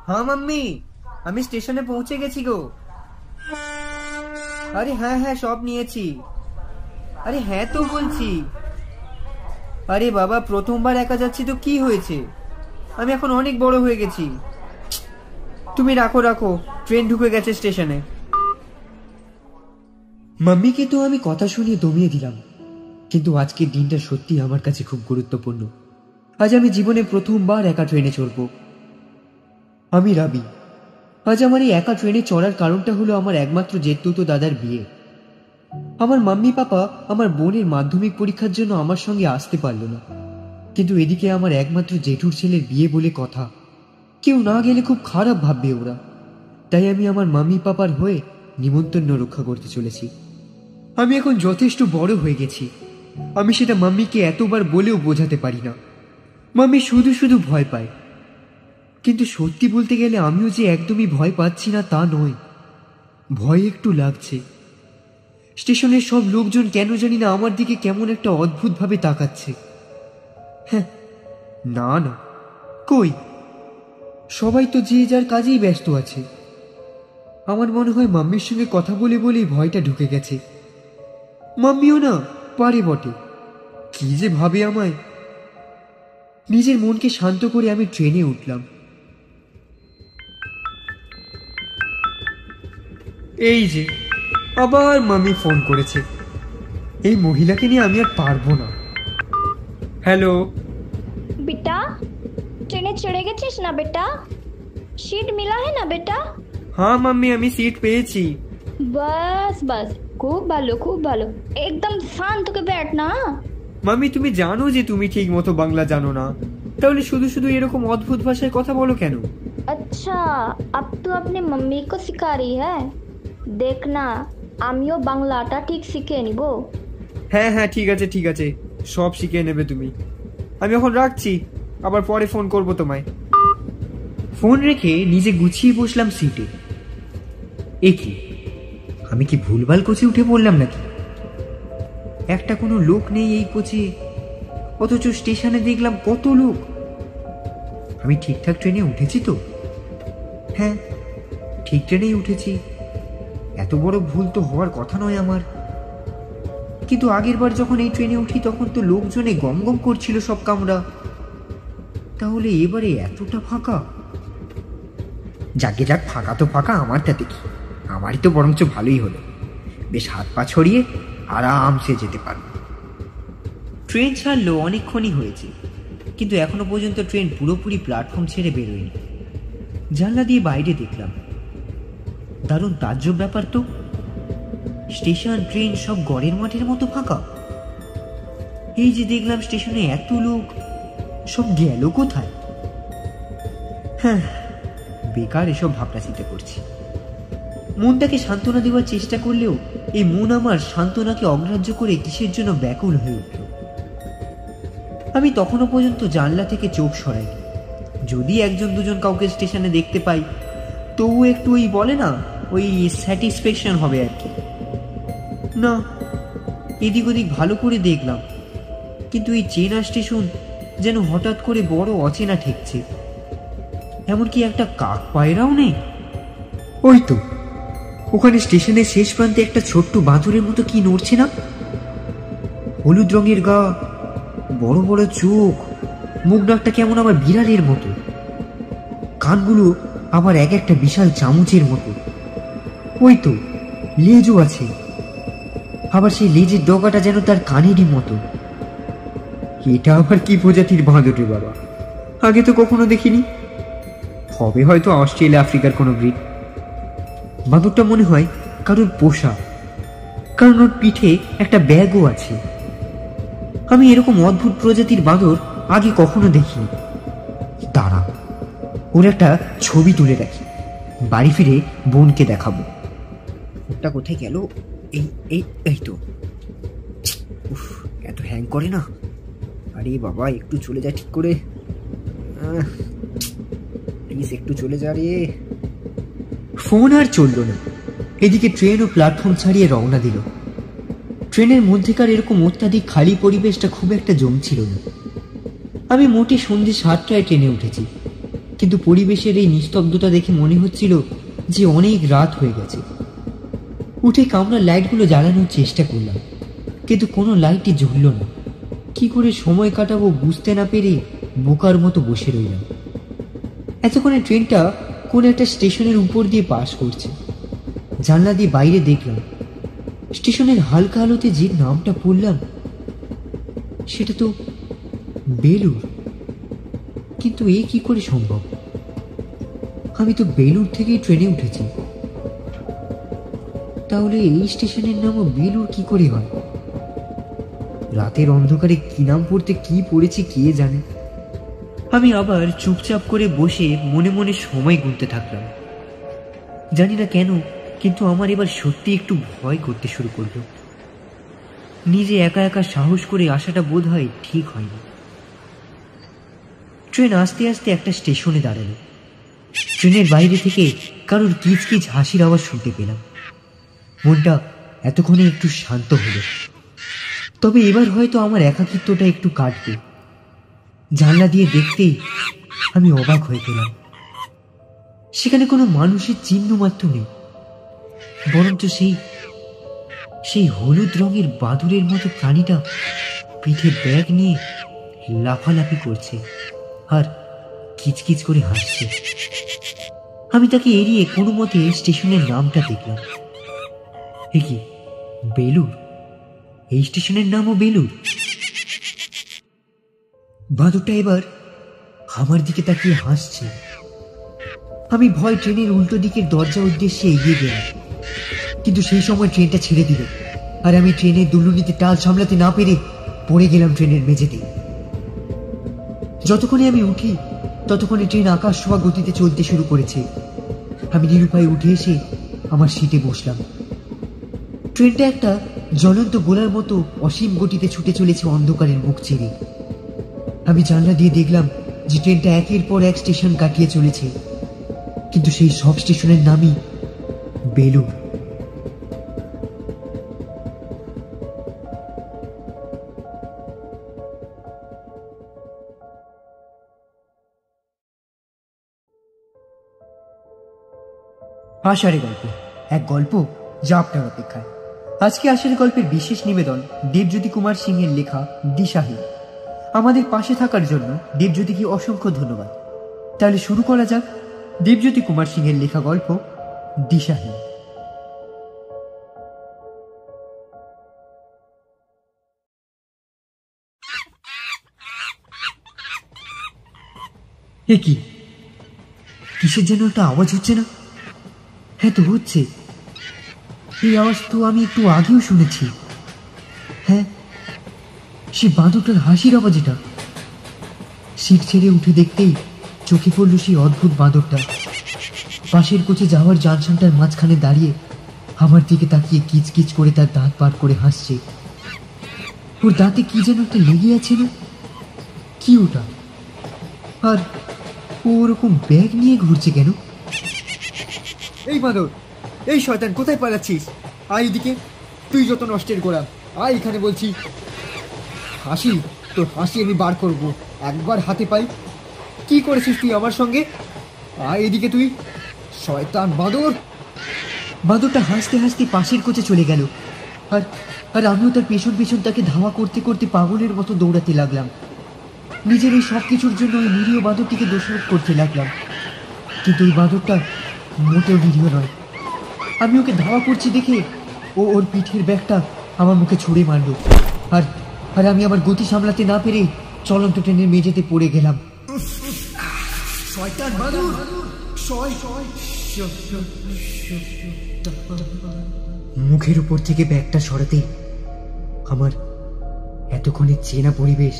हाँ मम्मी, আমি স্টেশনে পৌঁছে গেছি গো। আরে হ্যাঁ হ্যাঁ সব নিয়েছি। আরে হ্যাঁ তো বলছি। আরে বাবা, প্রথমবার একা যাচ্ছি তো কি হয়েছে, আমি এখন অনেক বড় হয়ে গেছি। তুমি রাখো রাখো, ট্রেন ঢুকে গেছে স্টেশনে। মাম্মিকে তো আমি কথা শুনিয়ে দমিয়ে দিলাম, কিন্তু আজকের দিনটা সত্যি আমার কাছে খুব গুরুত্বপূর্ণ। আজ আমি জীবনে প্রথমবার একা ট্রেনে চড়ব। আমি রাবি। আজ আমার এই একা ট্রেনে চড়ার কারণটা হলো আমার একমাত্র জেঠতুতো দাদার বিয়ে। আমার মাম্মি পাপা আমার বোনের মাধ্যমিক পরীক্ষার জন্য আমার সঙ্গে আসতে পারল না, কিন্তু এদিকে আমার একমাত্র জেঠুর ছেলের বিয়ে বলে কথা, কেউ না গেলে খুব খারাপ ভাববে ওরা। তাই আমি আমার মাম্মি পাপার হয়ে নিমন্ত্রণ রক্ষা করতে চলেছি। আমি এখন যথেষ্ট বড় হয়ে গেছি, আমি সেটা মাম্মিকে এতবার বলেও বোঝাতে পারি না। মাম্মি শুধু শুধু ভয় পায়, কিন্তু সত্যি বলতে গেলে আমিও যে একদমই ভয় পাচ্ছি না তা নয়, ভয় একটু লাগছে। স্টেশনের সব লোকজন কেন জানি না আমার দিকে কেমন একটা অদ্ভুতভাবে তাকাচ্ছে। হ্যাঁ, না না, কই, সবাই তো যে যার কাজেই ব্যস্ত আছে। আমার মনে হয় মাম্মির সঙ্গে কথা বলে বলেই ভয়টা ঢুকে গেছে। মাম্মিও না পারে বটে, কি যে ভাবে আমায়। নিজের মনকে শান্ত করে আমি ট্রেনে উঠলাম। এই যে আবার মাম্মি ফোন করেছে। এই মহিলাকে নিয়ে আমি আর পারবো না। হ্যালো बेटा, ट्रेने चढ़े গেছিস না बेटा? सीट मिला है ना बेटा? হ্যাঁ মাম্মি, আমি সিট পেয়েছি। बस बस, खूब ভালো খুব ভালো, একদম শান্ত হয়ে बैठ ना। মাম্মি, তুমি জানো যে তুমি ঠিক মতো বাংলা জানো না, তাহলে শুধু শুধু এরকম অদ্ভুত ভাষায় কথা বলো কেন? अच्छा, अब तो अपने मम्मी को सिखा रही है। देखना, আমিও বাংলাটা ঠিক শিখে নিব। হ্যাঁ হ্যাঁ ঠিক আছে ঠিক আছে, সব শিখে নেবে তুমি। আমি এখন রাখছি, আবার পরে ফোন করব তোমায়। ফোন রেখে নিজে গুছিয়ে বসলাম সিটে। এ কি, আমি কি ভুলভাল কোচে উঠে পড়লাম নাকি? একটা কোনো লোক নেই এই কোচে, অথচ স্টেশনে দেখলাম কত লোক। আমি ঠিকঠাক ট্রেনে উঠেছি তো? হ্যাঁ, ঠিক ট্রেনেই উঠেছি। এত বড় ভুল তো হওয়ার কথা নয় আমার। কিন্তু আগের বার যখন এই ট্রেনে উঠি তখন তো লোকজনে গম গম করছিল সব কামরা, তাহলে এবারে এতটা ফাঁকা? যাকে যাক, ফাঁকা তো ফাঁকা, আমারটা দেখি, আমারই তো বরঞ্চ ভালোই হলো, বেশ হাত পা ছড়িয়ে আরামসে যেতে পারবো। ট্রেন ছাড়লো অনেকক্ষণই হয়েছে, কিন্তু এখনো পর্যন্ত ট্রেন পুরোপুরি প্ল্যাটফর্ম ছেড়ে বেরোয়নি। জানলা দিয়ে বাইরে দেখলাম, দারুণ তাজ্জব ব্যাপার তো। স্টেশন ট্রেন সব গড়ের মাঠের মতো ফাঁকা। এই যে দেখলাম স্টেশনে এত লোক, সব গেল কোথায়? হ্যাঁ, বেকার এসব ভাবনা চিন্তা করছি। মনটাকে সান্ত্বনা দেওয়ার চেষ্টা করলেও এই মন আমার সান্ত্বনাকে অগ্রাহ্য করে কিসের জন্য ব্যাকুল হয়ে উঠল। আমি তখনও পর্যন্ত জানলা থেকে চোখ সরাইনি। যদি একজন দুজন কাউকে স্টেশনে দেখতে পাই, তবু একটু ওই বলে না, ওই স্যাটিসফ্যাকশন হবে আর কি। না, এদিক ওদিক ভালো করে দেখলাম, কিন্তু এই চেনা স্টেশন যেন হঠাৎ করে বড় অচেনা ঠেকছে। এমনকি একটা কাক পায়রাও নেই। ওই তো ওখানে স্টেশনের শেষ প্রান্তে একটা ছোট্ট বাঁদরের মতো কি নড়ছে না? হলুদ রঙের গা, বড় বড় চোখ, মুখ ডাকটা কেমন আবার বিড়ালের মতো, কানগুলো আবার এক একটা বিশাল চামচের মতো। ওই তো লেজও আছে, আবার সেই লেজের ডগাটা যেন তার কানেরই মতো। এটা আবার কি প্রজাতির বাঁদর রে বাবা, আগে তো কখনো দেখিনি। হবে হয়তো অস্ট্রেলিয়া আফ্রিকার কোনো ব্রিড। বাঁদরটা মনে হয় কারোর পোষা, কারণ ওর পিঠে একটা ব্যাগও আছে। আমি এরকম অদ্ভুত প্রজাতির বাঁদর আগে কখনো দেখিনি। দাঁড়া, ওর একটা ছবি তুলে রাখি, বাড়ি ফিরে বোনকে দেখাবো। ওটা কোথায় গেল? এই এই এই তো। উফ, এত হ্যাং করে না। আরে বাবা, একটু চলে যা ঠিক করে, প্লিজ একটু চলে যা রে। ফোন আর চলল না। এদিকে ট্রেন ও প্ল্যাটফর্ম ছাড়িয়ে রওনা দিল। ট্রেনের মধ্যেকার এরকম অত্যাধিক খালি পরিবেশটা খুব একটা জমছিল না। আমি মোটে সন্ধ্যে 7টায় ট্রেনে উঠেছি, কিন্তু পরিবেশের এই নিস্তব্ধতা দেখে মনে হচ্ছিল যে অনেক রাত হয়ে গেছে। উঠে কামরার লাইটগুলো জ্বালানোর চেষ্টা করলাম, কিন্তু কোনো লাইটই জ্বলল না। কি করে সময় কাটাবো বুঝতে না পেরে বোকার মতো বসে রইলাম। এতক্ষণে ট্রেনটা কোন একটা স্টেশনের উপর দিয়ে পাস করছে। জানলা দিয়ে বাইরে দেখলাম, স্টেশনের হালকা আলোতে যে নামটা পড়লাম সেটা তো বেলুর। কিন্তু এ কি করে সম্ভব? আমি তো বেলুর থেকেই ট্রেনে উঠেছি। তাহলে এই স্টেশনের নামও বেলুর কি করে হয়? রাতের অন্ধকারে কি নাম পড়তে কি পড়েছি কে জানে। আমি আবার চুপচাপ করে বসে মনে মনে সময় গুনতে থাকলাম। জানি না কেন, কিন্তু আমার এবার সত্যি একটু ভয় করতে শুরু করলো। নিজে একা একা সাহস করে আসাটা বোধ হয় ঠিক হয়নি। ট্রেন আস্তে আস্তে একটা স্টেশনে দাঁড়ালো। ট্রেনের বাইরে থেকে কারোর কিচকিচ হাসির আওয়াজ শুনতে পেলাম। মনটা এতক্ষণে একটু শান্ত হলো। তবে এবার হয়তো আমার একাকিত্বটা একটু কাটবে। জানলা দিয়ে দেখতেই আমি অবাক হয়ে গেলাম। সেখানে কোনো মানুষের চিহ্ন মাত্র নেই, বরঞ্চ সেই হলুদ রঙের বাদুড়ের মতো প্রাণীটা পিঠে ব্যাগ নিয়ে লাফালাফি করছে আর কিচকিচ করে হাসছে। আমি তাকে এড়িয়ে কোনো মতে স্টেশনের নামটা দেখলাম। এ কি, বেলুর? এই স্টেশনের নামও বেলুর। বাদুড়টা এবার আমার দিকে তাকিয়ে হাসছে। আমি ভয় ট্রেনের উল্টো দিকের দরজার উদ্দেশ্যে এগিয়ে গেলাম, কিন্তু সেই সময় ট্রেনটা ছেড়ে দিল আর আমি ট্রেনের দুলুনিতে টাল সামলাতে না পেরে পড়ে গেলাম ট্রেনের মেঝেতে। যতক্ষণে আমি উঠি ততক্ষণে ট্রেন আকাশ ছোঁয়া গতিতে চলতে শুরু করেছে। আমি নিরুপায়ে উঠে এসে আমার সিটে বসলাম। ট্রেনটা একটা জ্বলন্ত গোলার মতো অসীম গতিতে ছুটে চলেছে অন্ধকারের মুখ চিরে। আমি জানলা দিয়ে দেখলাম যে ট্রেনটা একের পর এক স্টেশন কাটিয়ে চলেছে, কিন্তু সেই সব স্টেশনের নামই বেলুর। আষাঢ়ে গল্প, এক গল্প যা আপনার অপেক্ষায়। আজকে আষাঢ়ে গল্পের বিশেষ নিবেদন দেবজ্যোতি কুমার সিংহের লেখা দিশাহীন। আমাদের পাশে থাকার জন্য দেবজ্যোতিকে অসংখ্য ধন্যবাদ। তাহলে শুরু করা যাক দেবজ্যোতি কুমার সিংহের লেখা গল্প দিশাহীন। এ কি, কিসের যেন একটা আওয়াজ হচ্ছে না? হ্যাঁ তো হচ্ছে। এই আওয়াজ তো আমি একটু আগেও শুনেছি। হ্যাঁ, সে বাঁদরটার হাসির আওয়াজ এটা। সিট ছেড়ে উঠে দেখতেই চোখে পড়ল সেই অদ্ভুত বাঁদরটা পাশের কোচে যাওয়ার জানশনটার মাঝখানে দাঁড়িয়ে আমার দিকে তাকিয়ে কিচকিচ করে তার দাঁত পার করে হাসছে। ওর দাঁতে কি যেন একটা লেগে আছে না? কি ওটা? আর ও ওরকম ব্যাগ নিয়ে ঘুরছে কেন? এই বাঁদর, এই শয়তান, কোথায় পালাচ্ছিস? আয় এদিকে, তুই যত নষ্টের গোড়া, আয় এখানে বলছি। হাসি, তোর হাসি আমি বার করব একবার হাতে পাই। কি করেছিস তুই আমার সঙ্গে? আয় এদিকে তুই, শয়তান বাঁদর। বাঁদরটা হাসতে হাসতে পাশের কোচে চলে গেল আর আমিও তার পেছন পেছন তাকে ধাওয়া করতে করতে পাগলের মতো দৌড়াতে লাগলাম। নিজের এই সব কিছুর জন্য ওই নিরীহ বাঁদরটিকে দোষারোপ করতে লাগলাম, কিন্তু ওই বাঁদরটা মোটেও নিরীহ নয়। আমি ওকে ধাওয়া করছি দেখে ও ওর পিঠের ব্যাগটা আমার মুখে ছুঁড়ে মারল আর আমি আমার গতি সামলাতে না পেরে চলন্ত ট্রেনের মেঝেতে পড়ে গেলাম। শয়তান বাঁদর, মুখের উপর থেকে ব্যাগটা সরাতে আমার এতক্ষণে চেনা পরিবেশ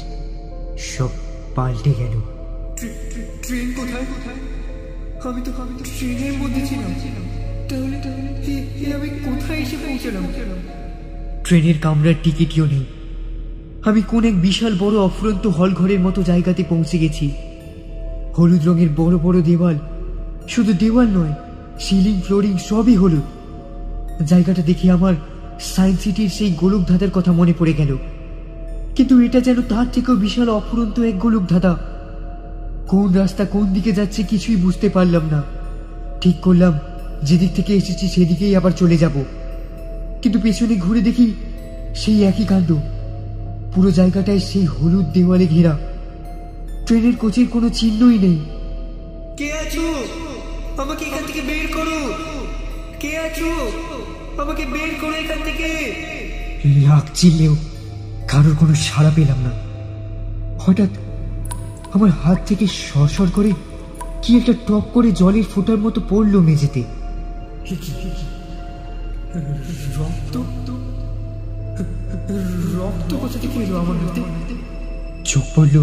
সব পাল্টে গেল। ট্রেন কোথায়? আমি তো ট্রেনের মধ্যে ছিলাম। তাহলে আমি কোথায় এসে পৌঁছলাম? ট্রেনের কামরার টিকিটও নেই। আমি কোন এক বিশাল বড় অফুরন্ত হল ঘরের মতো জায়গাতে পৌঁছে গেছি। হলুদ রঙের বড় বড় দেওয়াল, শুধু দেওয়াল নয়, সিলিং ফ্লোরিং সবই হলুদ। জায়গাটা দেখে আমার সায়েন্স সিটির সেই গোলক ধাঁধার কথা মনে পড়ে গেল, কিন্তু এটা যেন তার থেকেও বিশাল অফুরন্ত এক গোলক ধাঁধা। কোন রাস্তা কোন দিকে যাচ্ছে কিছুই বুঝতে পারলাম না। ঠিক করলাম যেদিক থেকে এসেছি সেদিকেই আবার চলে যাব, কিন্তু পেছনে ঘুরে দেখি সেই একই কাণ্ড। পুরো জায়গাটায় সেই হলুদ দেওয়ালে ঘেরা, ট্রেনের কোচের কোনো চিহ্নই নেই। কে আছো? আমাকে এখান থেকে বের করো। কে আছো? আমাকে বের করো এখান থেকে। লাগছিলেও কারোর কোনো সাড়া পেলাম না। হঠাৎ আমার হাত থেকে সরসর করে কি একটা টপ করে জলের ফোঁটার মতো পড়লো মেঝেতে। রক্ত? রক্ত কোথা থেকে এলো আমার হাতে? চোখ পড়ল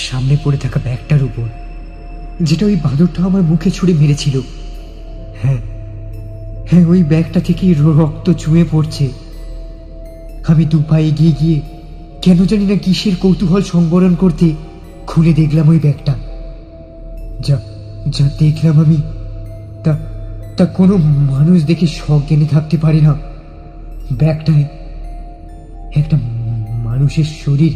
সামনে পড়ে থাকা ব্যাগটার উপর, যেটা ওই বাঁদরটা আমার মুখে ছুঁড়ে মেরেছিল। হ্যাঁ হ্যাঁ, ওই ব্যাগটা থেকেই রক্ত চুঁয়ে পড়ছে। আমি দু পা এগিয়ে গিয়ে কেন জানি না কিসের কৌতূহল সংবরণ করতে খুলে দেখলাম ওই ব্যাগটা। যা যা দেখলাম আমি, তা তা কোনো মানুষ দেখে সজ্ঞানে থাকতে পারে না। ব্যাগটায় একটা মানুষের শরীর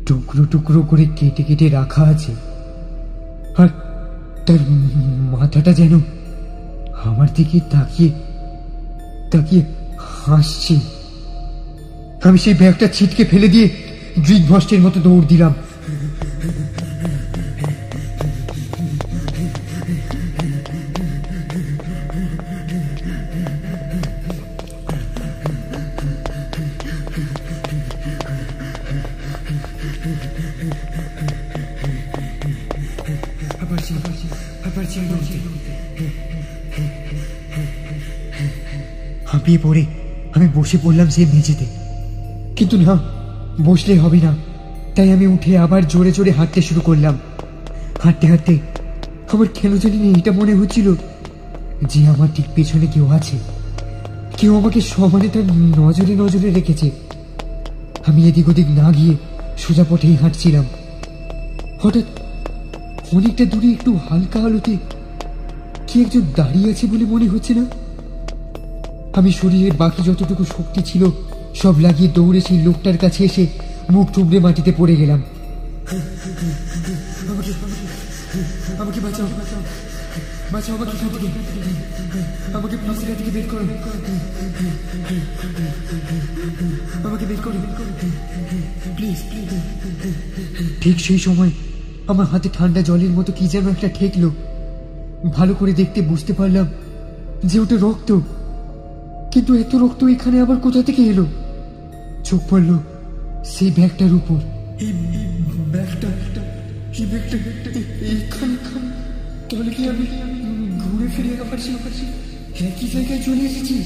টুকরো টুকরো করে কেটে কেটে রাখা আছে, আর তার মাথাটা যেন আমার দিকে তাকিয়ে তাকিয়ে হাসছে। আমি সেই ব্যাগটা ছিটকে ফেলে দিয়ে দৃগ্ভস্টের মতো দৌড় দিলাম। হাঁপিয়ে পড়ে আমি বসে পড়লাম সেই মেঝেতে, কিন্তু না, বসলে হবে না। তাই আমি উঠে আবার জোরে জোরে হাঁটতে শুরু করলাম। হাঁটতে হাঁটতে আমার কেন জানি না এটা মনে হচ্ছিল যে আমার ঠিক পেছনে কেউ আছে, কেউ আমাকে সমানে তার নজরে নজরে রেখেছে। আমি এদিক ওদিক না গিয়ে সোজা পথেই হাঁটছিলাম। হঠাৎ অনেকটা দূরে একটু হালকা আলোতে কি একজন দাঁড়িয়ে আছে বলে মনে হচ্ছে না। আমি শরীরের বাকি যতটুকু শক্তি ছিল সব লাগিয়ে দৌড়ে সেই লোকটার কাছে এসে মুখ টুবড়ে মাটিতে পড়ে গেলাম। আমাকে বাঁচাও, বাঁচাও আমাকে এখান থেকে, আমাকে প্লিজ এখান থেকে বের করো, আমাকে বের করো প্লিজ। ঠিক সেই সময় আমার হাতে ঠান্ডা জলের মতো কি যেন একটা ঠেকলো। ভালো করে দেখতে বুঝতে পারলাম যে ওটা রক্ত, কিন্তু এত রক্ত এখানে আবার কোথা থেকে এলো? চোখ পড়ল সেই ব্যাগটার উপর। এই ব্যাগটা এইখানে, তাহলে কি আমি ঘুরে ফিরে আবার একই জায়গায় চলে এসেছি?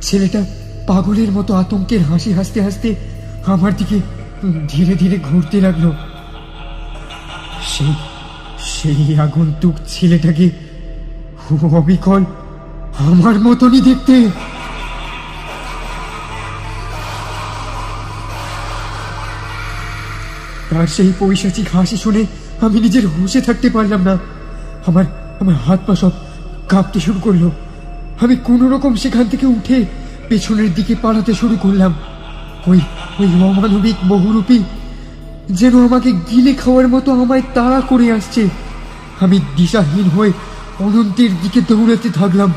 ছেলেটা পাগলের মতো আতঙ্কের হাসি হাসতে হাসতে আমার দিকে ধীরে ধীরে ঘুরতে লাগলো। সেই আগন্তুক ছেলেটাকে অবিকল আমার মতনই দেখতে। তার সেই পৈশাচিক হাসি শুনে আমি নিজের হুঁশে থাকতে পারলাম না। আমার আমার হাত পা সব কাঁপতে শুরু করলো। আমি কোনো রকম সেখান থেকে উঠে পেছনের দিকে পালাতে শুরু করলাম। ওই ওই অমানবিক বহুরূপী যেন আমাকে গিলে খাওয়ার মতো আমায় তাড়া করে আসছে। আমি দিশাহীন হয়ে অনন্তের দিকে দৌড়াতে থাকলাম।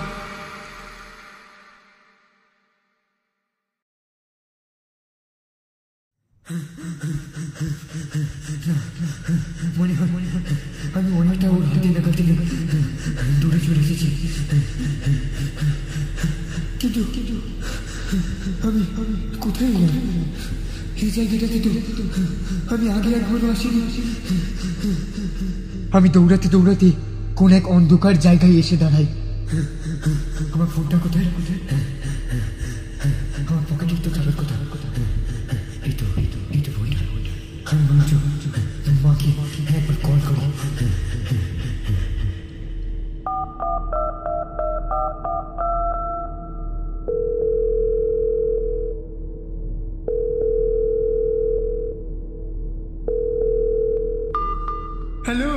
মনে হয় আমি অনেকটা ওর হাতে নাগাল থেকে দূরে চলে এসেছি, কিন্তু আমি কোথায় এলাম? এই জায়গাটাতে তো আমি আগে একবার আসিনি। আমি দৌড়াতে দৌড়াতে কোন এক অন্ধকার জায়গায় এসে দাঁড়াই। আমার ফোনটা কোথায়? আমার পকেটের তো যাবার কথা। এই তো ফোনটা। আমি মাকে একবার কল করি। হ্যালো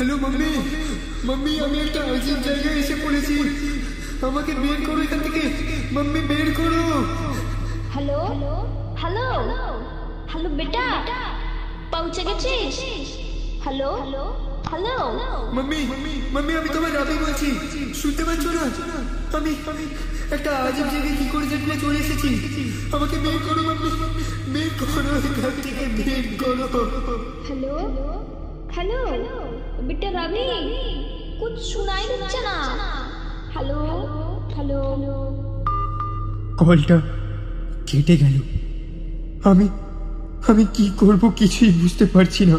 হ্যালো মাম্মি, মাম্মি আমি একটা আজীব জায়গায় এসে পড়েছি, আমাকে বের করো এখান থেকে, মাম্মি বের করো। হ্যালো হ্যালো হ্যালো বেটা, পৌঁছে গেছিস? হ্যালো হ্যালো মাম্মি, মাম্মি আমি তোমার রাবি বলছি, শুনতে পাচ্ছ না? আমি একটা আজীব জায়গায় কি করে যেন চলে এসেছি, আমাকে বের করো মাম্মি, বের করো এখান থেকে, বের করো। हेलो हेलो बेटा रवि, कुछ सुनाई दिচ্ছে না। हेलो हेलो কলটা কেটে গেল। আমি আমি কি করব কিছুই বুঝতে পারছি না,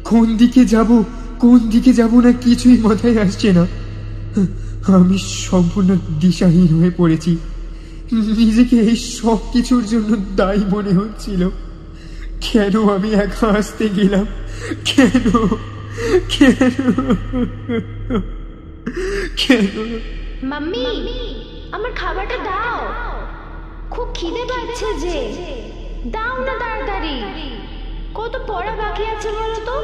কোন দিকে যাব না কিছুই মাথায় আসছে না। আমি সম্পূর্ণ দিশাহীন হয়ে পড়েছি, নিজেকে এই সব কিছুর জন্য দায়ী মনে হচ্ছিল। কেন আমি একা আসতে গেলাম, কেন কেন কেন? মাম্মি আমার খাবারটা দাও, খুব খিদে পাচ্ছে যে, দাও না তাড়াতাড়ি, কত পড়া বাকি আছে বলো তো।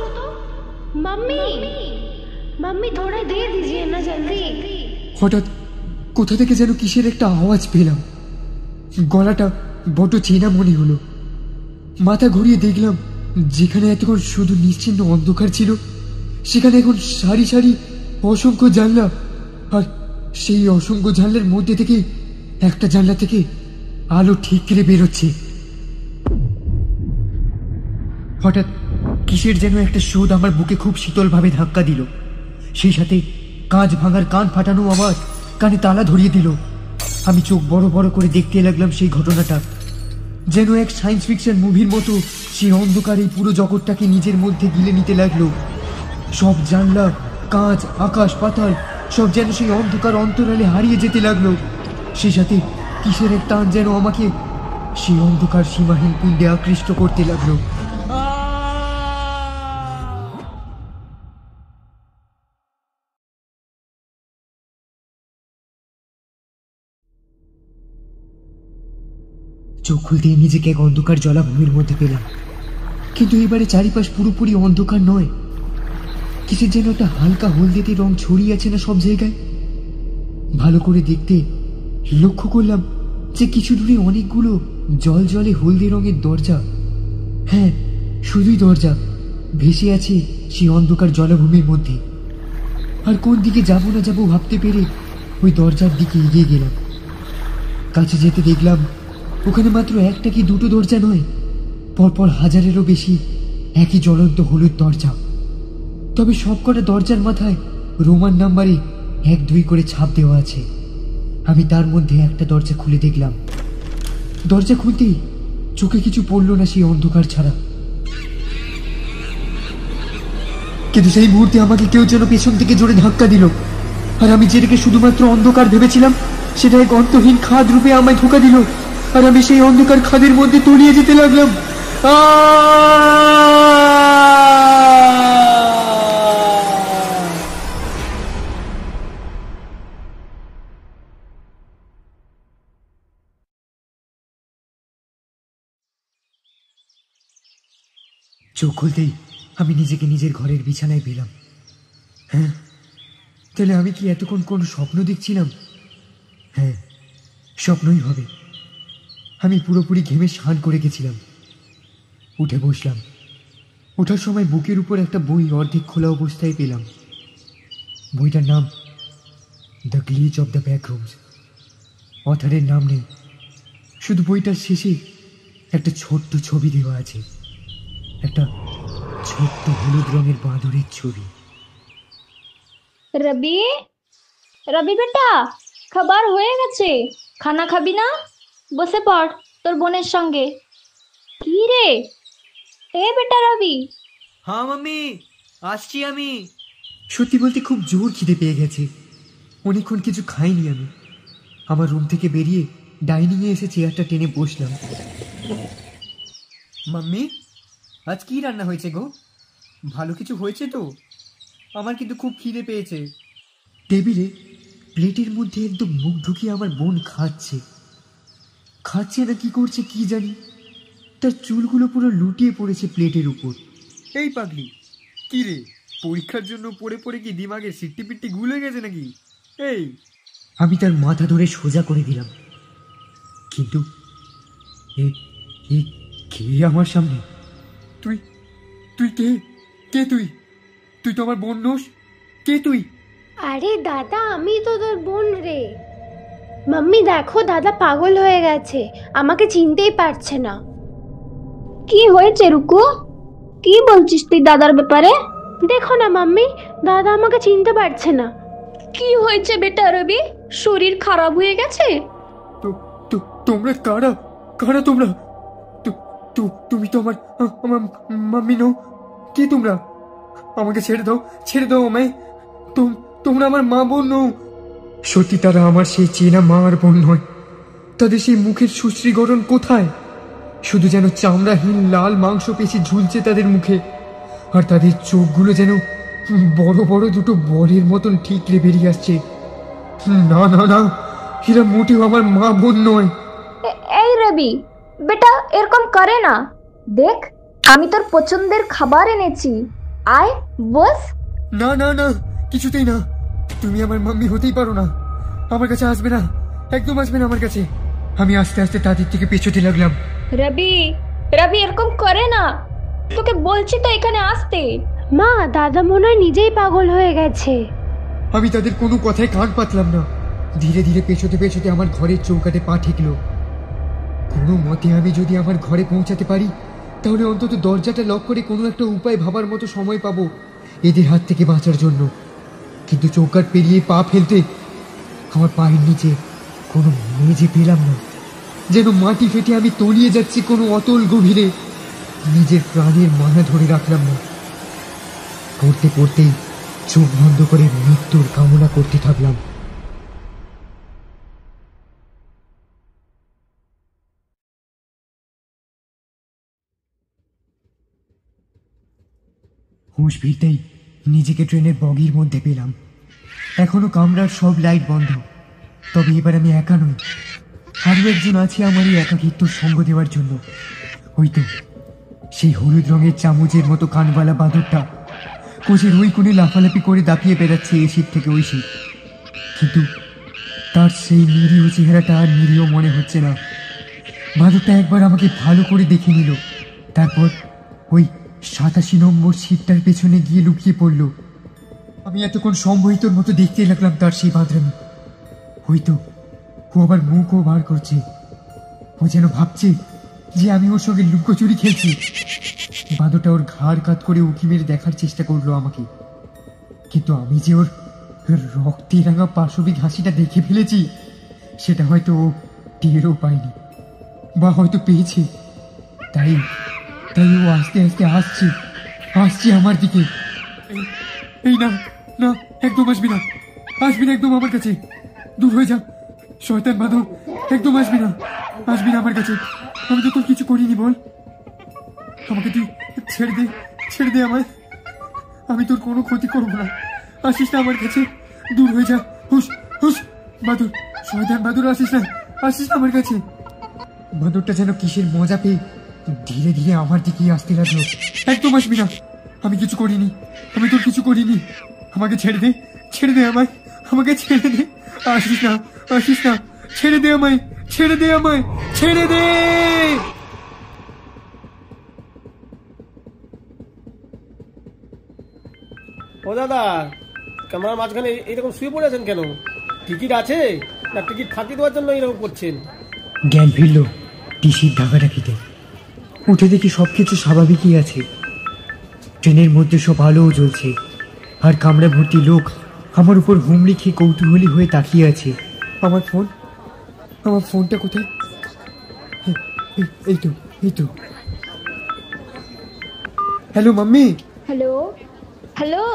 मम्मी मम्मी थोड़ा दे दीजिए ना जल्दी। হঠাৎ কোথা থেকে যেন কিসের একটা আওয়াজ পেলাম, গলাটা বড় চেনা মনে হলো। মাথা ঘুরিয়ে দেখলাম যেখানে এতক্ষণ শুধু নিশ্চিন্ন অন্ধকার ছিল, সেখানে এখন সারি সারি অসংখ্য জানলা, আর সেই অসংখ্য জানলার মধ্যে থেকে একটা জানলা থেকে আলো ঠিক করে বেরোচ্ছে। হঠাৎ কিসের যেন একটা শোধ আমার বুকে খুব শীতলভাবে ধাক্কা দিল, সেই সাথে কাঁচ ভাঙার কান ফাটানো আওয়াজ কানে তালা ধরিয়ে দিল। আমি চোখ বড় বড় করে দেখতে লাগলাম সেই ঘটনাটা, যেন এক সায়েন্স ফিকশন মুভির মতো সেই অন্ধকার এই পুরো জগৎটাকে নিজের মধ্যে গিলে নিতে লাগলো। সব জানলা, কাঁচ, আকাশ পাতাল সব যেন সেই অন্ধকার অন্তরালে হারিয়ে যেতে লাগলো। সেই সাথে কিসের এক টান যেন আমাকে সেই অন্ধকার সীমাহীন কুণ্ডে আকৃষ্ট করতে লাগলো। চোখ খুলতেই নিজেকে এক অন্ধকার জলাভূমির মধ্যে পেলাম, কিন্তু এবারে চারিপাশ পুরোপুরি অন্ধকার নয়, কিছু যেন একটা হালকা হলদেটে রং ছড়িয়ে আছে না সব জায়গায়। ভালো করে দেখতে লক্ষ্য করলাম যে কিছু দূরে অনেকগুলো জল জলে হলদে রঙের দরজা, হ্যাঁ শুধুই দরজা, ভেসে আছে সেই অন্ধকার জলাভূমির মধ্যে। আর কোন দিকে যাবো না যাবো ভাবতে পেরে ওই দরজার দিকে এগিয়ে গেলাম। কাছে যেতে দেখলাম ওখানে মাত্র একটা কি দুটো দরজা নয়, পরপর হাজারেরও বেশি একই জ্বলন্ত হলুদ দরজা। তবে সবকটা দরজার মাথায় রোমান নাম্বারে 1-2 করে ছাপ দেওয়া আছে। আমি তার মধ্যে একটা দরজা খুলে দেখলাম। দরজা খুলতেই চোখে কিছু পড়ল না সেই অন্ধকার ছাড়া, কিন্তু সেই মুহূর্তে আমাকে কেউ যেন পেছন থেকে জোরে ধাক্কা দিল, আর আমি যেটাকে শুধুমাত্র অন্ধকার ভেবেছিলাম সেটা এক অন্তহীন খাদ রূপে আমায় ধোকা দিল, আর আমি সেই অন্ধকার খাদের মধ্যে তলিয়ে যেতে লাগলাম। চোখ খুলতেই আমি নিজেকে নিজের ঘরের বিছানায় পেলাম। হ্যাঁ, তাহলে আমি কি এতক্ষণ কোন স্বপ্ন দেখছিলাম? হ্যাঁ, স্বপ্নই হবে। আমি পুরোপুরি ঘেমে স্নান করে গেছিলাম। উঠে বসলাম। ওঠার সময় বুকের উপর একটা বই অর্ধেক খোলা অবস্থায় পেলাম। বইটার নাম দ্য গ্লিচ অব দ্য ব্যাকরুমস। অথারের নাম নেই, শুধু বইটার শেষে একটা ছোট্ট ছবি দেওয়া আছে, একটা ছোট্ট হলুদ রঙের বাঁদরের ছবি। রবি রবি বেটা, খাবার হয়ে গেছে, খানা খাবি না? বসে পড় তোর বোনের সঙ্গে। কি রে এ বেটা রবি? হ্যাঁ মাম্মি, আসছি আমি। সত্যি বলতে খুব জোর খিদে পেয়ে গেছে, অনেকক্ষণ কিছু খাইনি আমি। আমার রুম থেকে বেরিয়ে ডাইনিংয়ে এসে চেয়ারটা টেনে বসলাম। মাম্মি, আজ কি রান্না হয়েছে গো? ভালো কিছু হয়েছে তো? আমার কিন্তু খুব খিদে পেয়েছে। টেবিলে প্লেটের মধ্যে একদম মুখ ঢুকিয়ে আমার বোন খাচ্ছে। খাচ্ছে না কি করছে কি জানি, তার চুলগুলো পুরো লুটিয়ে পড়েছে প্লেটের উপর। এই পাগলি, কি রে, পরীক্ষার জন্য পড়ে পড়ে কি দিমাগে সিট্টি পিট্টি গুলে গেছে নাকি? এই, আমি তার মাথা ধরে সোজা করে দিলাম, কিন্তু কে আমার সামনে? তুই তুই কে? কে তুই? তুই তো আমার বোন নোস। কে তুই? আরে দাদা, আমি তো তোর বোন রে। মাম্মি দেখো, দাদা পাগল হয়ে গেছে, আমাকে চিনতেই পারছে না। কি হয়েছে রুকু? কি বলছিস তুই দাদার ব্যাপারে? দেখো না মাম্মি, দাদা আমাকে চিনতে পারছে না। কি হয়েছে বেটা রবি? শরীর খারাপ হয়ে গেছে? তোমরা কারা? কারা তোমরা? তুমি তো আমার আমার মাম্মি নও। কে তোমরা? আমাকে ছেড়ে দাও, ছেড়ে দাও আমায়। তোমরা আমার মা বোন নও। সত্যি তারা আমার সেই চেনা মা আর বোন নয়। তাদের সেই মুখের সুশ্রী গঠন কোথায়? শুধু যেন চামড়াহীন লাল মাংস পেশি ঝুলছে তাদের মুখে, আর তাদের চোখগুলো যেন বড় বড় দুটো বলের মতন ঠিকরে বেরিয়ে আসছে। না না না, এরা মোটেও আমার মা বোন নয়। এই রবি বেটা, এরকম করে না। দেখ, আমি তোর পছন্দের খাবার এনেছি, আয় বস। না না না, কিছুতেই না। তুমি আমার মাম্মি হতেই পারো না। আমার কাছে আসবে না, একদম আসবে না আমার কাছে। আমি আস্তে আস্তে তাদের থেকে পেছোতে লাগলাম। রবি রবি এরকম করে না, তোকে বলছি তো এখানে আসতে। মা, দাদা মনে হয় নিজেই পাগল হয়ে গেছে। আমি তাদের কোনো কথায় কান পাতলাম না। ধীরে ধীরে পেছোতে পেছোতে আমার ঘরের চৌকাঠে পা ঠেকল। কোনো মতে আমি যদি আমার ঘরে পৌঁছাতে পারি, তাহলে অন্তত দরজাটা লক করে কোনো একটা উপায় ভাবার মতো সময় পাবো এদের হাত থেকে বাঁচার জন্য। কিন্তু চৌকাঠ পেরিয়ে পা ফেলতে আমার পায়ের নিচে কোনো মেঝে পেলাম না। যেন মাটি ফেটে আমি তলিয়ে যাচ্ছি কোনো অতল গভীরে। নিজের প্রাণের মায়া ধরে রাখলাম না। পড়তে পড়তেই চোখ বন্ধ করে মৃত্যুর কামনা করতে থাকলাম। হুঁশ ফিরতেই নিজেকে ট্রেনের বগির মধ্যে পেলাম। এখনো কামরার সব লাইট বন্ধ, তবে এবার আমি একা নই। আরও একজন আছে আমার এই একাকিত্ব সঙ্গ দেওয়ার জন্য। ওই তো সেই হলুদ রঙের চামচের মতো কানওয়ালা বাদরটা কোচের ওই কোণে লাফালাফি করে দাপিয়ে বেড়াচ্ছে এই শীত থেকে ওই শীত। কিন্তু তার সেই নিরীহ চেহারাটা আর নিরীহ মনে হচ্ছে না। বাদরটা একবার আমাকে ভালো করে দেখে নিল, তারপর ওই 87 নম্বর সিটটার পেছনে গিয়ে লুকিয়ে পড়ল। আমি এতক্ষণ সম্মোহিতর মতো দেখতে লাগলাম তার সেই বাঁধরামি। হয়তো ও আবার মুখও বার করছে। ও যেন ভাবছে যে আমি ওর সঙ্গে লুকোচুরি খেলছি। বাঁদরটা ওর ঘাড় কাত করে উঁকি মেরে দেখার চেষ্টা করলো আমাকে, কিন্তু আমি যে ওর রক্তে রাঙা পাশবিক হাসিটা দেখে ফেলেছি সেটা হয়তো ও টেরও পায়নি, বা হয়তো পেয়েছে। তাই ও আস্তে আস্তে আসছে আমার দিকে। এই না না, একদম আসবি না, আসবি না একদম আমার কাছে। দূর হয়ে যা শয়তান বাঁদর, একদম আসবি না আমার কাছে। আমি তো তোর কিছু করিনি, বল। আমাকে তুই ছেড়ে দে আমায়। আমি তোর কোনো ক্ষতি করবো না, আসিস না আমার কাছে, দূর হয়ে যা। হুশ হুশ বাঁদর, শয়তান বাঁদর, আসিস না আমার কাছে। বাঁদরটা যেন কিসের মজা পেয়ে ধীরে ধীরে আমার দিকেই আসতে লাগলো। একদম আসবি না, আমি কিছু করিনি, আমি তোর কিছু করিনি। আমাকে ছেড়ে দে আমায়, আমাকে ছেড়ে দে। আসিস না, ছেড়ে দে আমায়, ছেড়ে দে। ও দাদা, ক্যামেরার মাঝখানে এইরকম শুয়ে পড়েছেন কেন? টিকিট আছে না টিকিট ফাঁকি দেওয়ার জন্য এইরকম করছেন? জ্ঞান ফিরল টিসির ঢাকাঢাকিতে। উঠে দেখি সবকিছু স্বাভাবিকই আছে। ট্রেনের মধ্যে সব আলোও জ্বলছে, আর কামরা ভর্তি লোক আমার উপর হুমড়ি খেয়ে কৌতূহলী হয়ে তাকিয়ে আছে। আমার ফোনটা কোথায়? এই তো। Hello mummy. হ্যালো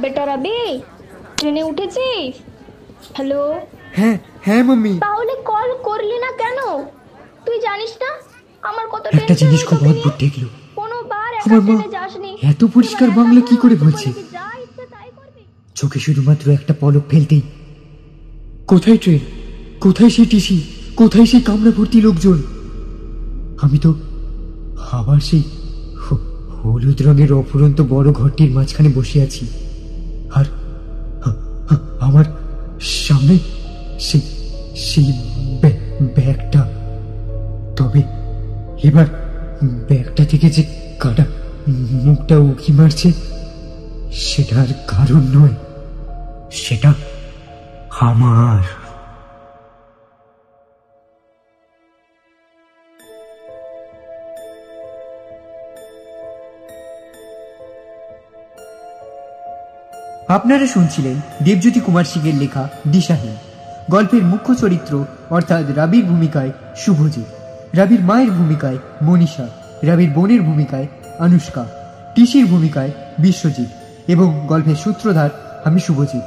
বেটা রবি, ট্রেনে উঠেছিস? হ্যালো। হ্যাঁ মাম্মি। তাহলে কল করলি না কেন? তুই জানিস না আমার কত একটা জিনিস খুব অদ্ভুত দেখলো। কোনোবার আমার মা ট্রেনে যাসনি, এত পরিষ্কার বাংলা কি করে বলছে? চোখে শুধুমাত্র একটা পলক ফেলতেই কোথায় ট্রেন, কোথায় সেই টিসি, কোথায় সেই কামরা ভর্তি লোকজন? আমি তো আবার সেই হলুদ রঙের অফুরন্ত বড় ঘরটির মাঝখানে বসে আছি, আর আমার সামনে সেই সেই ব্যাগটা। তবে এবার ব্যাগটা থেকে যে কাটা মুখটা উকি মারছে, সেটার কারণ নয়, সেটা আমার। আপনারা শুনছিলেন দেবজ্যোতি কুমার সিংয়ের লেখা দিশাহীন। গল্পের মুখ্য চরিত্র অর্থাৎ রাবির ভূমিকায় শুভজিৎ, রাবির মায়ের ভূমিকায় মনীষা, রাবির বোনের ভূমিকায় অনুষ্কা, টিসির ভূমিকায় বিশ্বজিৎ এবং গল্পের সূত্রধার আমি শুভজিৎ।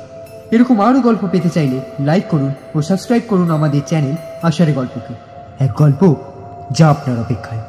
এরকম আরও গল্প পেতে চাইলে লাইক করুন ও সাবস্ক্রাইব করুন আমাদের চ্যানেল আষাঢ়ে গল্পকে। এক গল্প যা আপনার অপেক্ষায়।